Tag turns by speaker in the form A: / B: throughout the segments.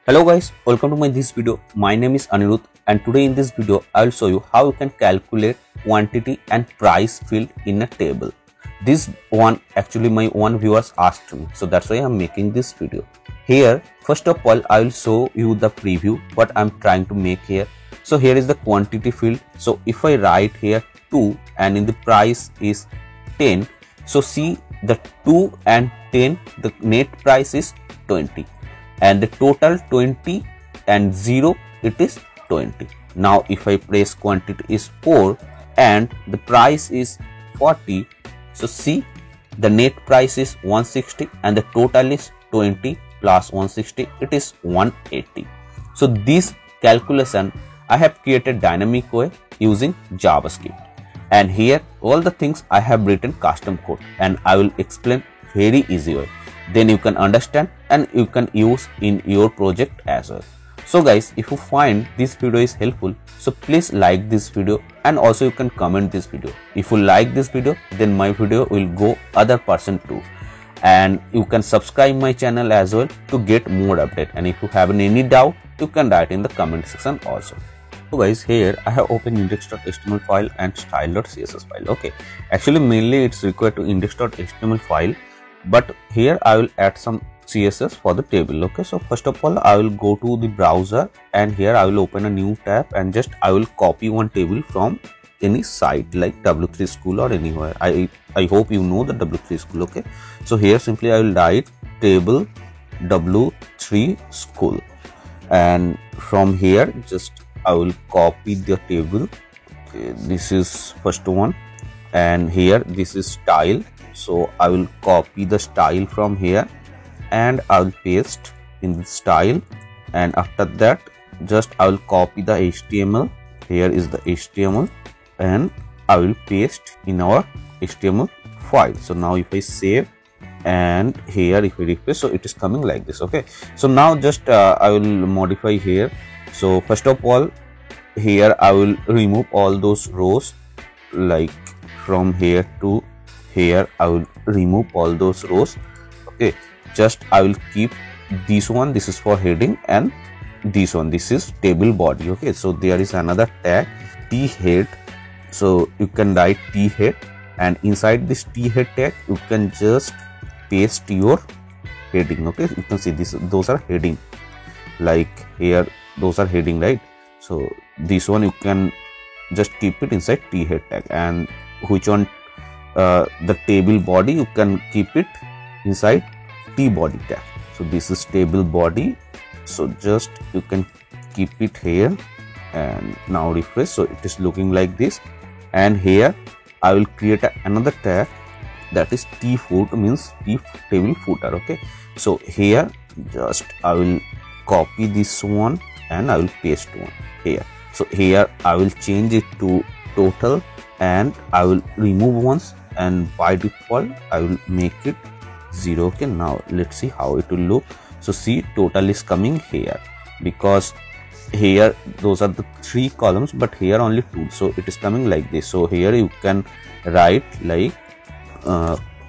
A: Hello guys, welcome to this video. My name is Anirudh and today in this video I will show you how you can calculate quantity and price field in a table. This one actually my one viewers asked me, so that's why I am making this video. Here first of all I will show you the preview what I am trying to make here. So here is the quantity field. So if I write here 2 and in the price is 10, so see the 2 and 10, the net price is 20. And the total 20 and 0 it is 20. Now if I press quantity is 4 and the price is 40, so see the net price is 160 and the total is 20 plus 160, it is 180. So this calculation I have created dynamic way using JavaScript, and here all the things I have written custom code and I will explain very easy way. Then you can understand and you can use in your project as well. So guys, if you find this video is helpful, so please like this video and also you can comment this video. If you like this video, then my video will go other person too, and you can subscribe my channel as well to get more update. And if you have any doubt, you can write in the comment section also. So guys, here I have opened index.html file and style.css file. Okay, actually mainly it's required to index.html file, but here I will add some CSS for the table. Okay, so first of all I will go to the browser and here I will open a new tab and just I will copy one table from any site like W3 School or anywhere. I hope you know the W3 School. Okay, so here simply I will write table W3 School, and from here just I will copy the table. Okay, this is first one, and here this is style. So I will copy the style from here and I will paste in the style, and after that just I will copy the HTML. Here is the HTML and I will paste in our HTML file. So now if I save and here if I refresh, so it is coming like this. Okay, so now just I will modify here. So first of all here I will remove all those rows, like from here to here I will remove all those rows. Okay, just I will keep this one, this is for heading, and this one, this is table body. Okay, so there is another tag t head, so you can write t head, and inside this t head tag you can just paste your heading. Okay, you can see this, those are heading, like here those are heading, right? So this one you can just keep it inside t head tag, and which one the table body you can keep it inside t body tag. So this is table body, so just you can keep it here, and now refresh, so it is looking like this. And here I will create another tag, that is t foot, means t table footer. Okay, so here just I will copy this one and I will paste one here. So here I will change it to total and I will remove ones, and by default I will make it 0. Okay, now let's see how it will look. So see, total is coming here because here those are the 3 columns, but here only 2, so it is coming like this. So here you can write like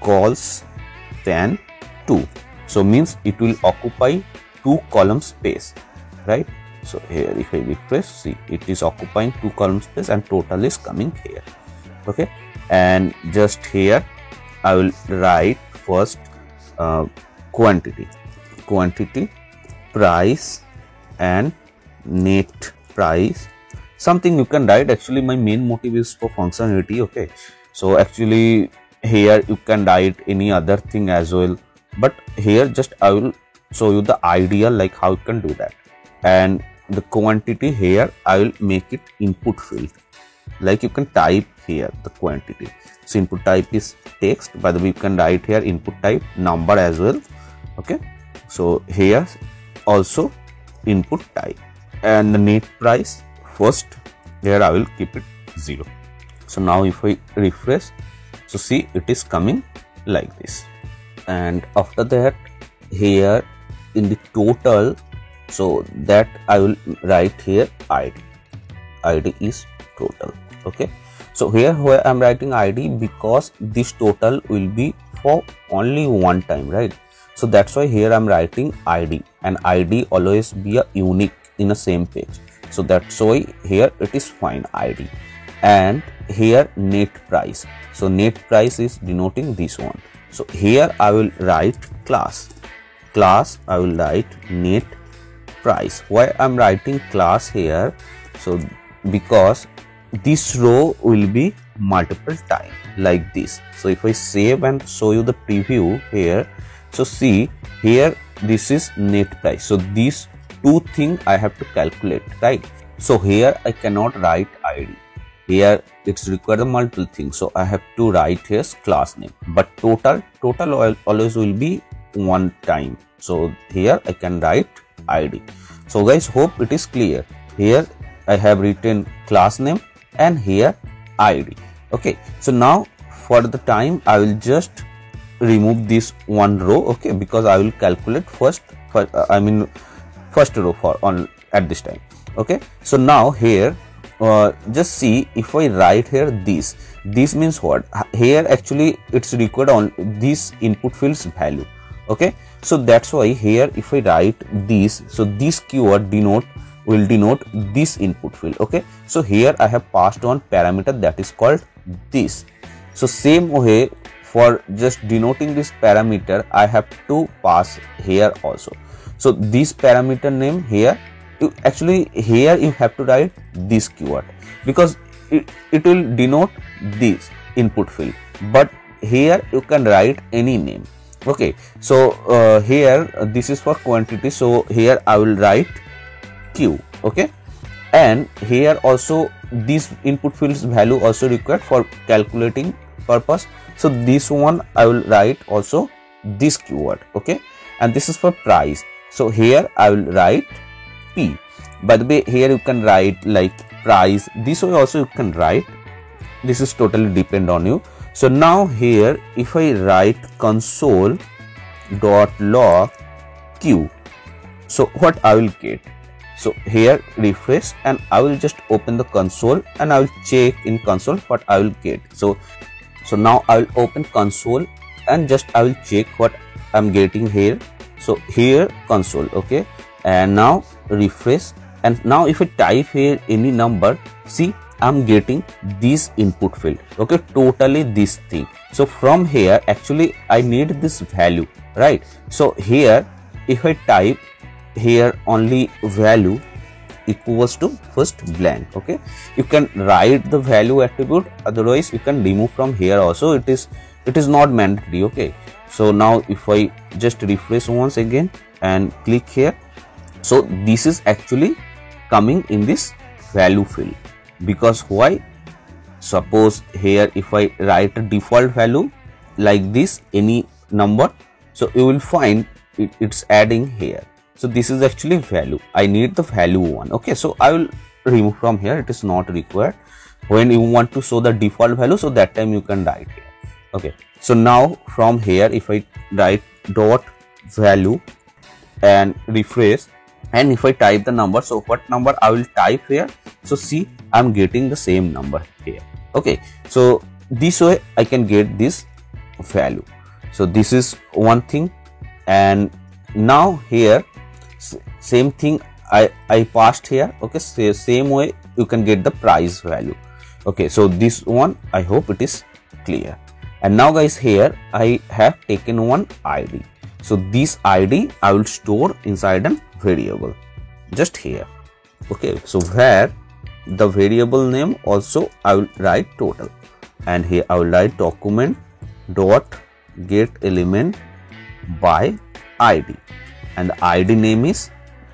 A: calls span 2, so means it will occupy 2 column space, right? So here if I refresh, see it is occupying 2 column space and total is coming here. Okay, and just here I will write first quantity, price and net price. Something you can write, actually my main motive is for functionality. Okay, so actually here you can write any other thing as well, but here just I will show you the idea like how you can do that. And the quantity here I will make it input field, like you can type here the quantity. So input type is text, by the way you can write here input type number as well. Okay, so here also input type, and the net price first here I will keep it 0. So now if I refresh, so see it is coming like this. And after that here in the total, so that I will write here id is total. Okay, so here where I'm writing id because this total will be for only one time, right? So that's why here I'm writing id, and id always be a unique in a same page. So that's why here it is fine id. And here net price, so net price is denoting this one. So here I will write class I will write net price. Why I'm writing class here? So because this row will be multiple time like this. So if I save and show you the preview here, so see here this is net price. So these two things I have to calculate, right? So here I cannot write id. Here it's required the multiple things, so I have to write here class name, but total always will be one time. So here I can write id. So guys, hope it is clear. Here I have written class name and here id. Okay, so now for the time I will just remove this one row, okay, because I will calculate first row for on at this time. Okay, so now here just see if I write here this means what? Here actually it's required on this input fields value. Okay, so that's why here if I write this, so this keyword will denote this input field. Okay, so here I have passed on parameter that is called this. So same way for just denoting this parameter I have to pass here also. So this parameter name here, actually here you have to write this keyword because it will denote this input field, but here you can write any name. Okay, so here this is for quantity, so here I will write q. Okay, and here also this input fields value also required for calculating purpose, so this one I will write also this keyword. Okay, and this is for price, so here I will write p. By the way, here you can write like price, this way also you can write, this is totally depend on you. So now here if I write console.log q, so what I will get? So here refresh and I will just open the console and I will check in console what I will get. So now I will open console and just I will check what I'm getting here. So here console, okay, and now refresh, and now if I type here any number, see I'm getting this input field. Okay, totally this thing. So from here actually I need this value, right? So here if I type here only value equals to first blank. Okay, you can write the value attribute, otherwise you can remove from here also, it is not mandatory. Okay, so now if I just refresh once again and click here, so this is actually coming in this value field. Because why? Suppose here if I write a default value like this, any number, so you will find it's adding here. So this is actually value, I need the value one. Okay, so I will remove from here, it is not required. When you want to show the default value, so that time you can write here. Okay, so now from here if I write dot value and refresh, and if I type the number, so what number I will type here, so see I'm getting the same number here. Okay, so this way I can get this value. So this is one thing, and now here same thing I passed here. Okay, so same way you can get the price value. Okay, so this one I hope it is clear. And now guys, here I have taken one id. So this id I will store inside an variable just here. Okay, so where the variable name also I will write total, and here I will write document dot get element by id, and the id name is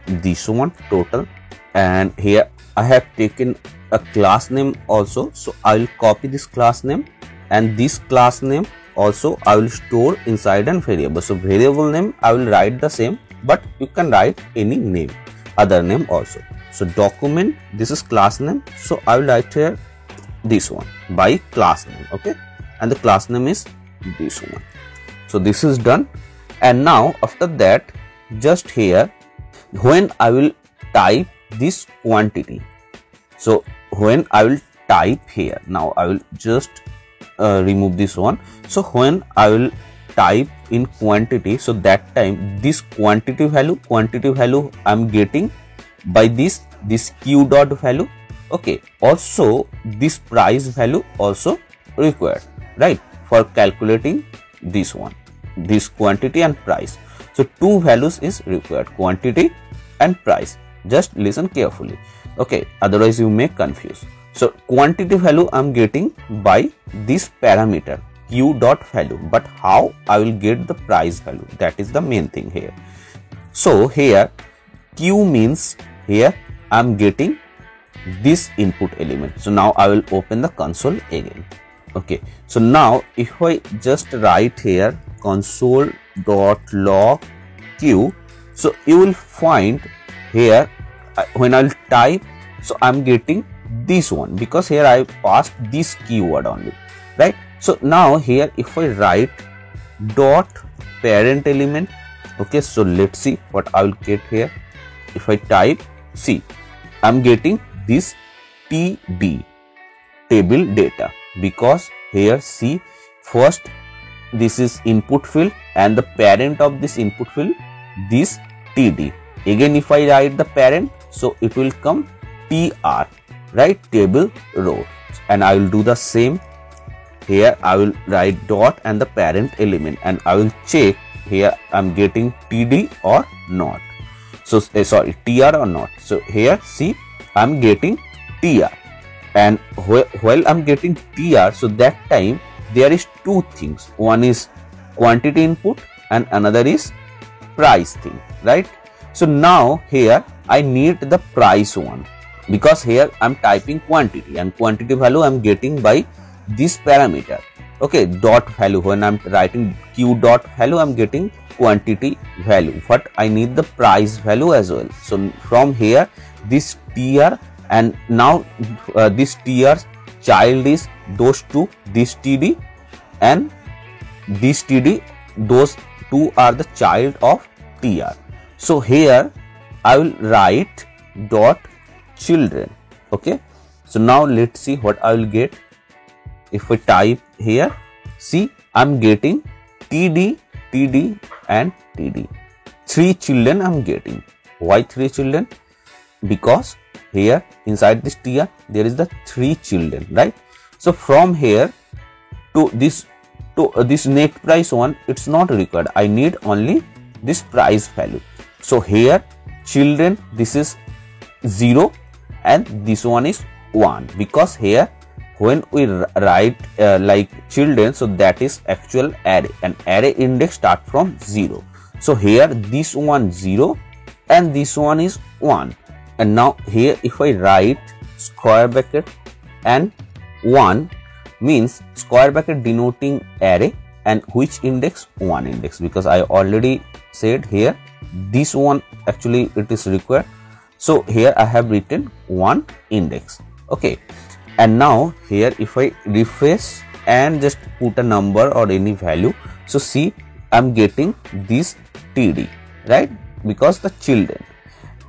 A: this one total. And here I have taken a class name also, so I will copy this class name, and this class name also I will store inside an variable. So variable name I will write the same, but you can write any name, other name also. So document, this is class name, so I will write here this one by class name. Okay, and the class name is this one. So this is done. And now after that, just here when I will type this quantity, so when I will type here, now I will just remove this one. So when I will type in quantity, so that time this quantity value I'm getting by this q dot value. Okay, also this price value also required, right, for calculating this one, this quantity and price. So two values is required, quantity and price. Just listen carefully, okay, otherwise you may confuse. So quantity value I'm getting by this parameter q dot value, but how I will get the price value, that is the main thing here. So here q means here I'm getting this input element. So now I will open the console again. Okay, so now if I just write here console dot log q, so you will find here when I'll type, so I'm getting this one because here I passed this keyword only, right? So now here if I write dot parent element, okay, so let's see what I will get here. If I type, see, I'm getting this td, table data, because here see, first this is input field and the parent of this input field, this td. Again if I write the parent, so it will come tr, right, table row, and I will do the same. Here I will write dot and the parent element, and I will check here I'm getting td or not. So sorry, tr or not. So here see, I'm getting tr, and while I'm getting tr, so that time there is two things, one is quantity input and another is price thing, right? So now here I need the price one, because here I'm typing quantity and quantity value I'm getting by this parameter, okay, dot value. When I'm writing q dot value, I'm getting quantity value, but I need the price value as well. So from here this tr, and now this tr's child is those two, this td and this td, those two are the child of tr. So here I will write dot children. Okay, so now let's see what I will get. If I type here, see, I'm getting td, td and td. 3 children I'm getting. Why 3 children? Because here inside this tr there is the 3 children, right? So from here to this net price one, it's not required. I need only this price value. So here children, this is 0 and this one is 1, because here when we write like children, so that is actual array, and array index start from 0. So here this one 0 and this one is 1, and now here if I write square bracket and 1, means square bracket denoting array and which index, 1 index, because I already said here this one actually it is required. So here I have written 1 index. Okay, and now here if I refresh and just put a number or any value, so see, I'm getting this td, right, because the children,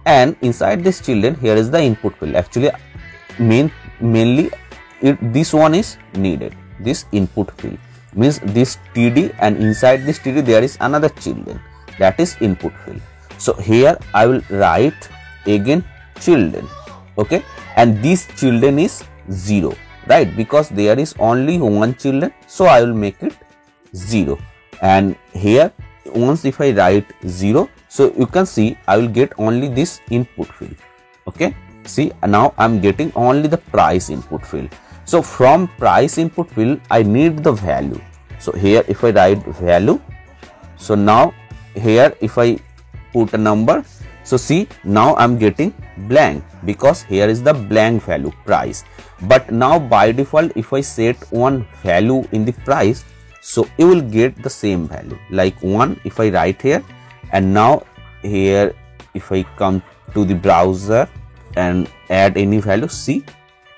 A: and inside this children here is the input field. Actually mainly this one is needed, this input field, means this td, and inside this td there is another children, that is input field. So here I will write again children, okay, and this children is 0, right, because there is only 1 children, so I will make it 0. And here once if I write 0, so you can see I will get only this input field. Okay, see, now I'm getting only the price input field. So from price input field I need the value. So here if I write value, so now here if I put a number, so see, now I'm getting blank, because here is the blank value price. But now by default if I set one value in the price, so you will get the same value, like 1 if I write here, and now here if I come to the browser and add any value, see,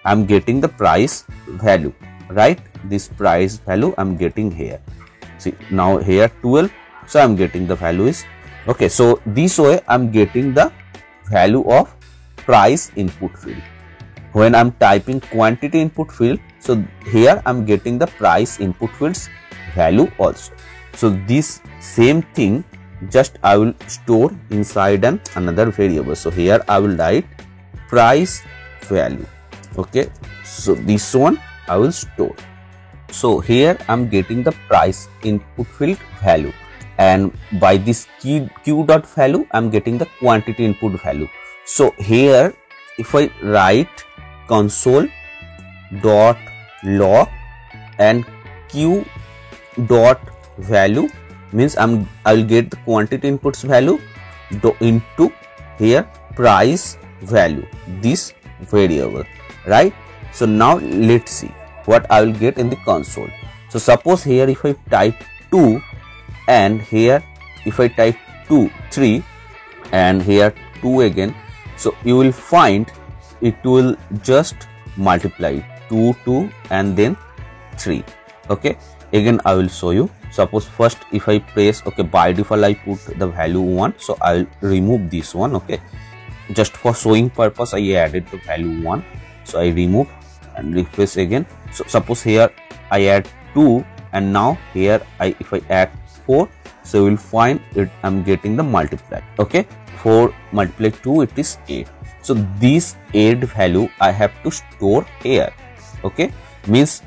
A: I'm getting the price value, right, this price value I'm getting here. See, now here 12, so I'm getting the value is okay. So this way I'm getting the value of price input field. When I'm typing quantity input field, so here I'm getting the price input fields value also. So this same thing just I will store inside another variable. So here I will write price value. Okay, so this one I will store. So here I'm getting the price input field value, and by this q dot value I'm getting the quantity input value. So here if I write console dot log and q dot value, means I will get the quantity inputs value into here price value, this variable, right? So now let's see what I will get in the console. So suppose here if I type 2 and here if I type 3 and here 2 again, so you will find it will just multiply 2 and then 3. Okay, again I will show you. Suppose first if I press, okay, by default I put the value 1, so I will remove this one. Okay, just for showing purpose I added the value 1, so I remove and refresh again. So suppose here I add 2 and now here if I add 4, so you will find it I'm getting the multiply. Okay, 4 multiply 2, it is 8. So this 8 value I have to store here. Okay, means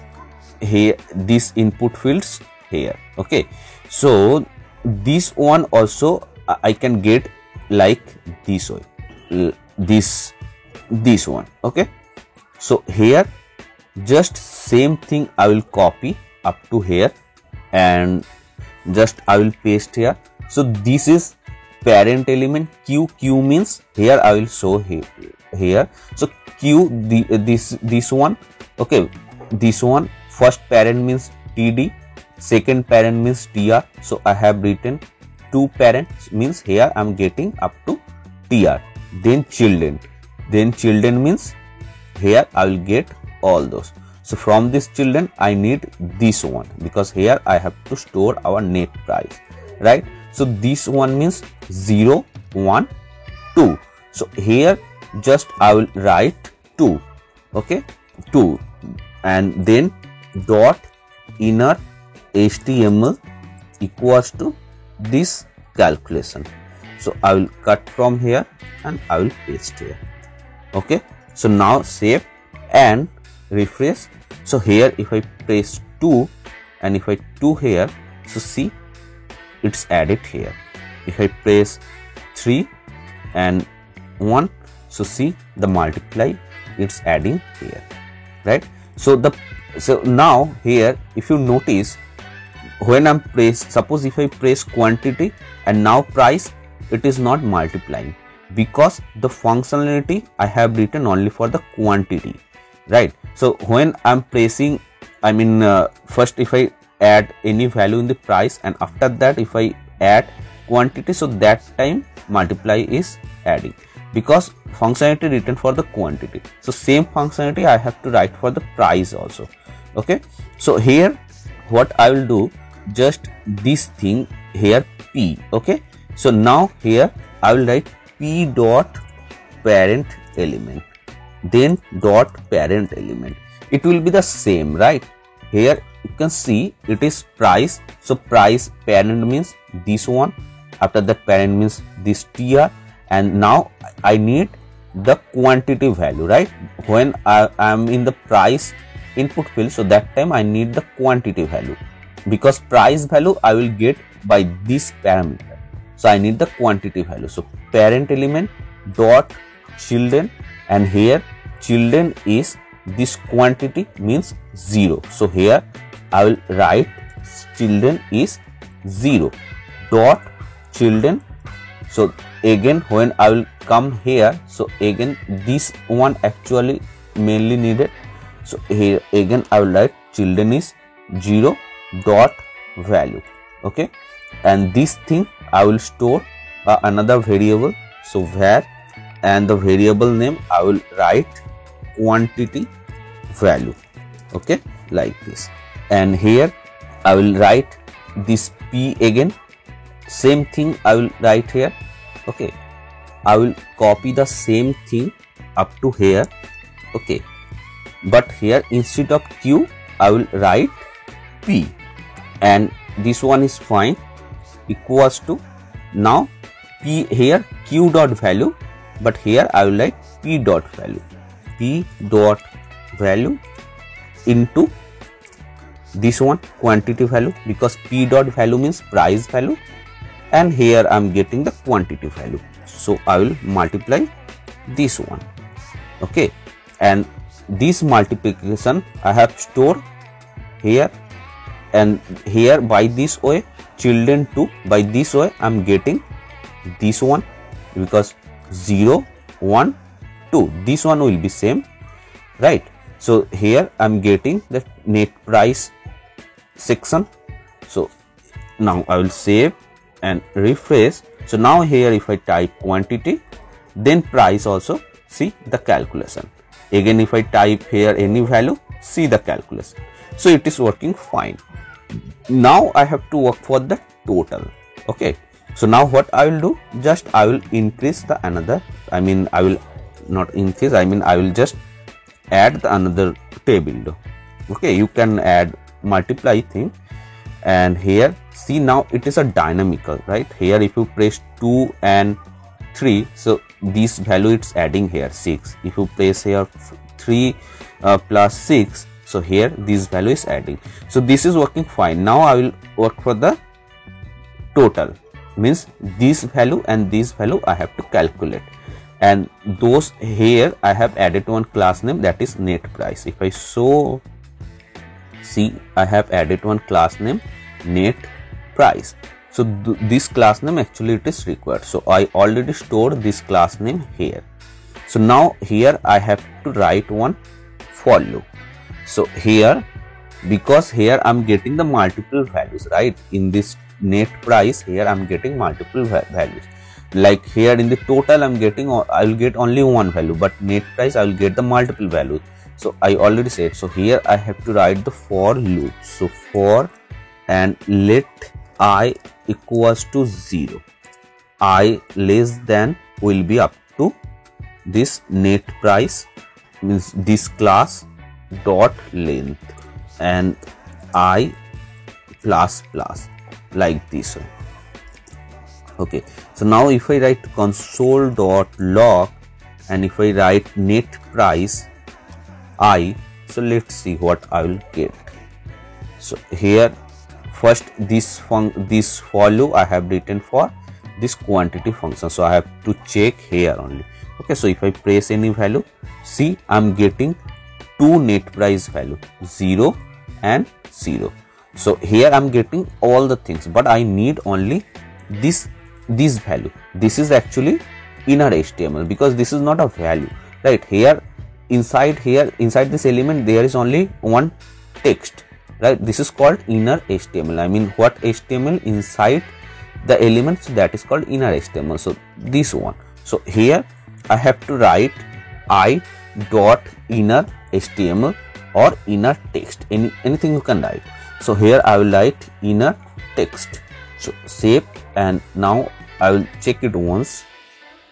A: here this input fields here. Okay, so this one also I can get like this way, this one. Okay, so here just same thing I will copy up to here and just I will paste here. So this is parent element q means here I will show here. So q this one. Okay, this one first parent means td, second parent means tr. So I have written 2 parents, means here I am getting up to tr. Then children means here I will get all those. So from this children I need this one, because here I have to store our net price, right? So this one means 0 1 2. So here just I will write 2. Okay, 2 and then dot inner HTML equals to this calculation. So I will cut from here and I will paste here. Okay, so now save and refresh. So here if I press 2 and if I 2 here, so see it's added here. If I press 3 and 1, so see the multiply it's adding here, right? So now here if you notice, when I'm suppose if I press quantity and now price, it is not multiplying because the functionality I have written only for the quantity, right? So when I'm pressing, I mean first if I add any value in the price and after that if I add quantity, so that time multiply is adding because functionality written for the quantity. So same functionality I have to write for the price also. Okay, so here what I will do, just this thing here p. Okay, so now here I will write p dot parent element, then dot parent element. It will be the same, right? Here you can see it is price. So price parent means this one, after that parent means this tr, and now I need the quantity value, right? When I am in the price input field, so that time I need the quantity value, because price value I will get by this parameter, so I need the quantity value. So parent element dot children, and here children is this quantity means 0. So here I will write children is 0 dot children. So again when I will come here, so again this one actually mainly needed. So here again I will write children is 0 dot value. Okay, and this thing I will store another variable. So var, and the variable name I will write quantity value. Okay, like this, and here I will write this p again, same thing I will write here. Okay, I will copy the same thing up to here. Okay, but here instead of q I will write p, and this one is fine, equals to, now p here q dot value, but here I will write p dot value, p dot value into this one quantity value, because p dot value means price value, and here I am getting the quantity value. So I will multiply this one. Okay, and this multiplication I have stored here, and here by this way, children 2, by this way I am getting this one, because 0 1 2, this one will be same, right? So here I am getting the net price section. So now I will save and refresh. So now here if I type quantity, then price also, see the calculation. Again if I type here any value, see the calculation. So it is working fine. Now I have to work for the total. Okay, so now what I will do, just I will increase the another, I mean I will not increase, I mean I will just add the another table. Okay, you can add multiply thing, and here see now it is a dynamical, right? Here if you press 2 and 3, so this value it's adding here 6. If you press here 3 plus 6, so here this value is adding. So this is working fine. Now I will work for the total, means this value and this value I have to calculate, and those here I have added one class name, that is net price. If I show, see I have added one class name net price. So this class name actually it is required, so I already stored this class name here. So now here I have to write one for loop. So here, because here I am getting the multiple values, right? In this net price here I am getting multiple values, like here in the total I am getting, I will get only one value, but net price I will get the multiple values. So I already said, so here I have to write the for loop. So for and let I equals to 0, I less than will be up to this net price, means this class dot length, and I plus plus, like this one. Okay, so now if I write console dot log, and if I write net price I, so let's see what I will get. So here first this for loop I have written for this quantity function, so I have to check here only. Okay, so if I press any value, see I am getting two net price value, 0 and 0. So here I am getting all the things, but I need only this value. This is actually inner HTML, because this is not a value, right? Here inside this element there is only one text, right? This is called inner HTML. I mean what HTML inside the elements, that is called inner HTML. So this one, so here I have to write I dot inner HTML or inner text, anything you can write. So here I will write inner text. So save, and now I will check it once.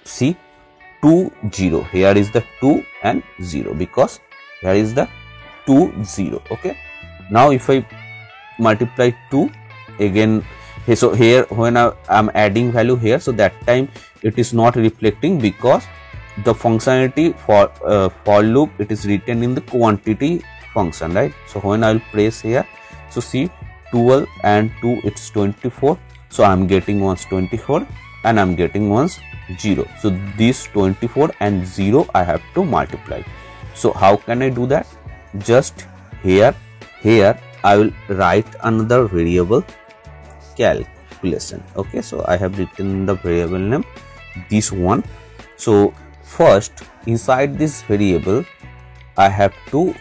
A: See 2 0, here is the 2 and 0, because here is the 2 0. Okay, now if I multiply 2 again, so here when I am adding value here, so that time it is not reflecting, because the functionality for loop it is written in the quantity function, right? So when I will press here, so see 12 and 2 it's 24, so I am getting once 24 and I am getting once 0. So this 24 and 0 I have to multiply. So how can I do that? Just here I will write another variable calculation. Okay, so I have written the variable name this one. So first inside this variable I have to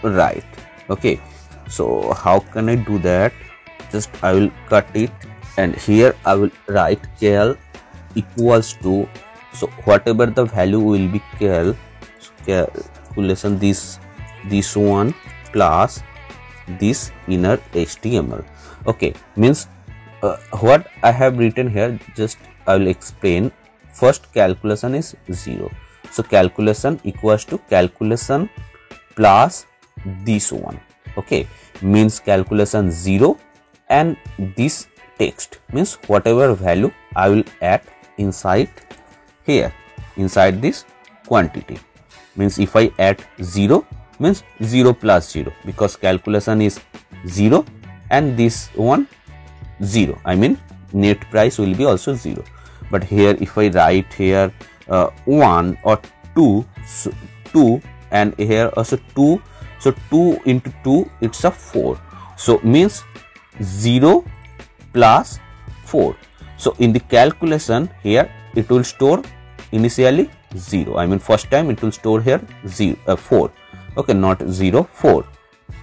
A: write. Okay, so how can I do that? Just I will cut it, and here I will write cal equals to, so whatever the value will be cal, so calculation this one plus this inner HTML. Okay, means what I have written here, just I will explain. First calculation is 0, so calculation equals to calculation plus this one. Okay, means calculation 0 and this text means whatever value I will add inside here, inside this quantity. Means if I add 0 means 0 plus 0, because calculation is 0 and this one 0, I mean net price will be also 0. But here if I write here 1 or 2, so 2, and here also 2, so 2 into 2 it's a 4, so means 0 plus 4. So in the calculation here it will store initially 0, I mean first time it will store here 4, okay, not 0, 4.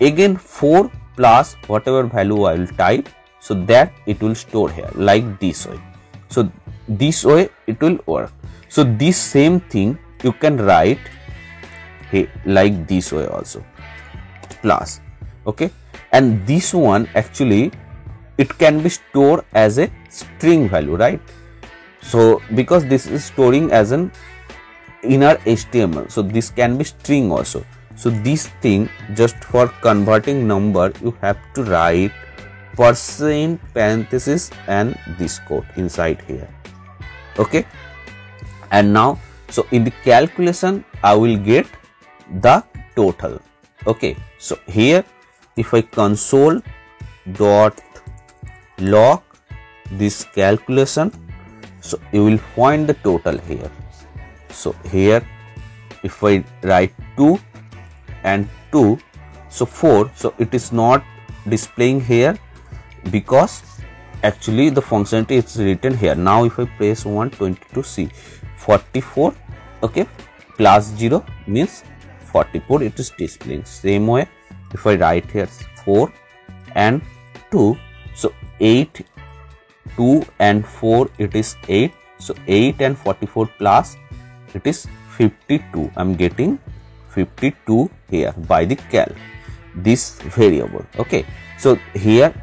A: Again 4 plus whatever value I will type, so that it will store here like this way. So this way it will work. So this same thing you can write like this way also, plus, okay. And this one actually it can be stored as a string value, right? So because this is storing as an inner HTML, so this can be string also. So this thing, just for converting number, you have to write percent parenthesis and this code inside here, okay. And now, so in the calculation I will get the total, okay. So here if I console dot log this calculation, so you will find the total here. So here if I write 2 and 2, so 4, so it is not displaying here because actually the functionality is written here. Now if I press 122, see 44, okay, plus 0 means 44, it is displaying. Same way if I write here 4 and 2, so 8, 2 and 4 it is 8, so 8 and 44 plus it is 52. I am getting 52 here by the cal, this variable, okay. So here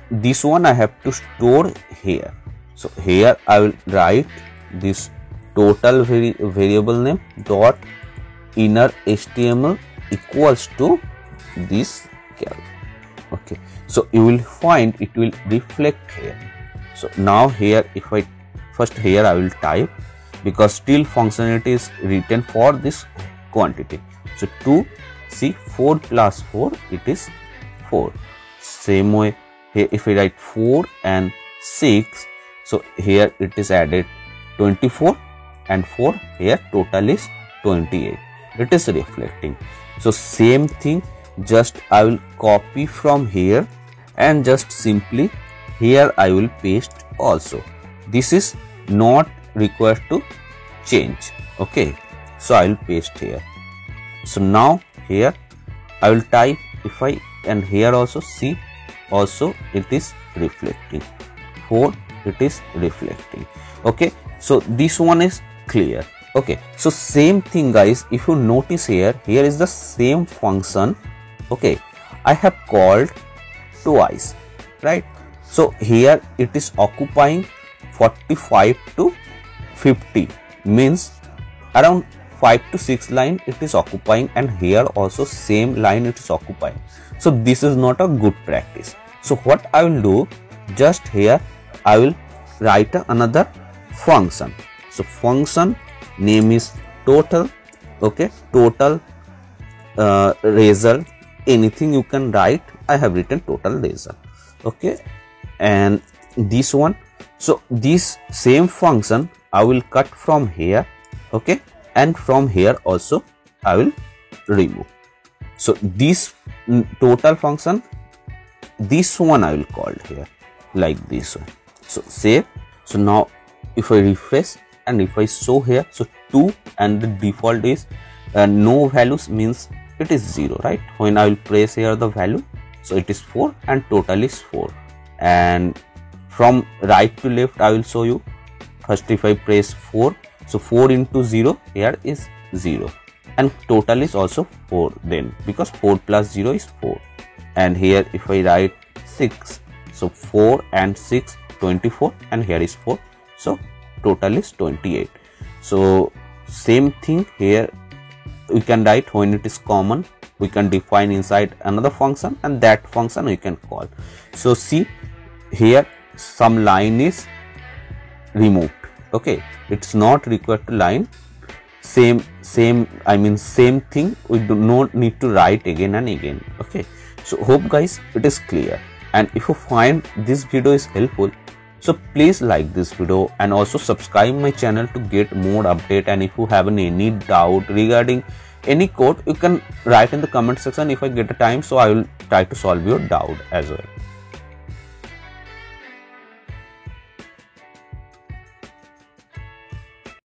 A: this one I have to store here, so here I will write this total variable name dot inner HTML equals to this cal, okay. So you will find it will reflect here. So now here if I first here I will type, because still functionality is written for this quantity. So 2, see 4 plus 4 it is 4. Same way here if I write 4 and 6, so here it is added 24 and 4, here total is 28, it is reflecting. So same thing, just I will copy from here and just simply here I will paste also. This is not required to change, okay. So I will paste here. So now here I will type if I, and here also see also it is reflecting 4, it is reflecting, okay. So this one is clear, okay. So same thing guys, if you notice here is the same function, okay, I have called twice, right? So here it is occupying 45 to 50, means around 5 to 6 line it is occupying, and here also same line it is occupying. So this is not a good practice. So what I will do, just here I will write another function. So function name is total, okay, total result, anything you can write, I have written total result, okay. And this one, so this same function I will cut from here, okay, and from here also I will remove. So this total function, this one I will call here like this one. So save. So now if I refresh and if I show here, so 2 and the default is no values, means it is 0, right? When I will press here the value, so it is 4 and total is 4. And from right to left I will show you. First if I press 4, so 4 into 0 here is 0, and total is also 4 then, because 4 plus 0 is 4. And here if I write 6, so 4 and 6 24, and here is 4, so total is 28. So same thing here we can write, when it is common we can define inside another function, and that function we can call. So see here some line is removed. Okay, it's not required to line same thing. We do not need to write again and again. Okay, so hope guys it is clear, and if you find this video is helpful, so please like this video and also subscribe my channel to get more update. And if you have any doubt regarding any code, you can write in the comment section. If I get a time, so I will try to solve your doubt as well.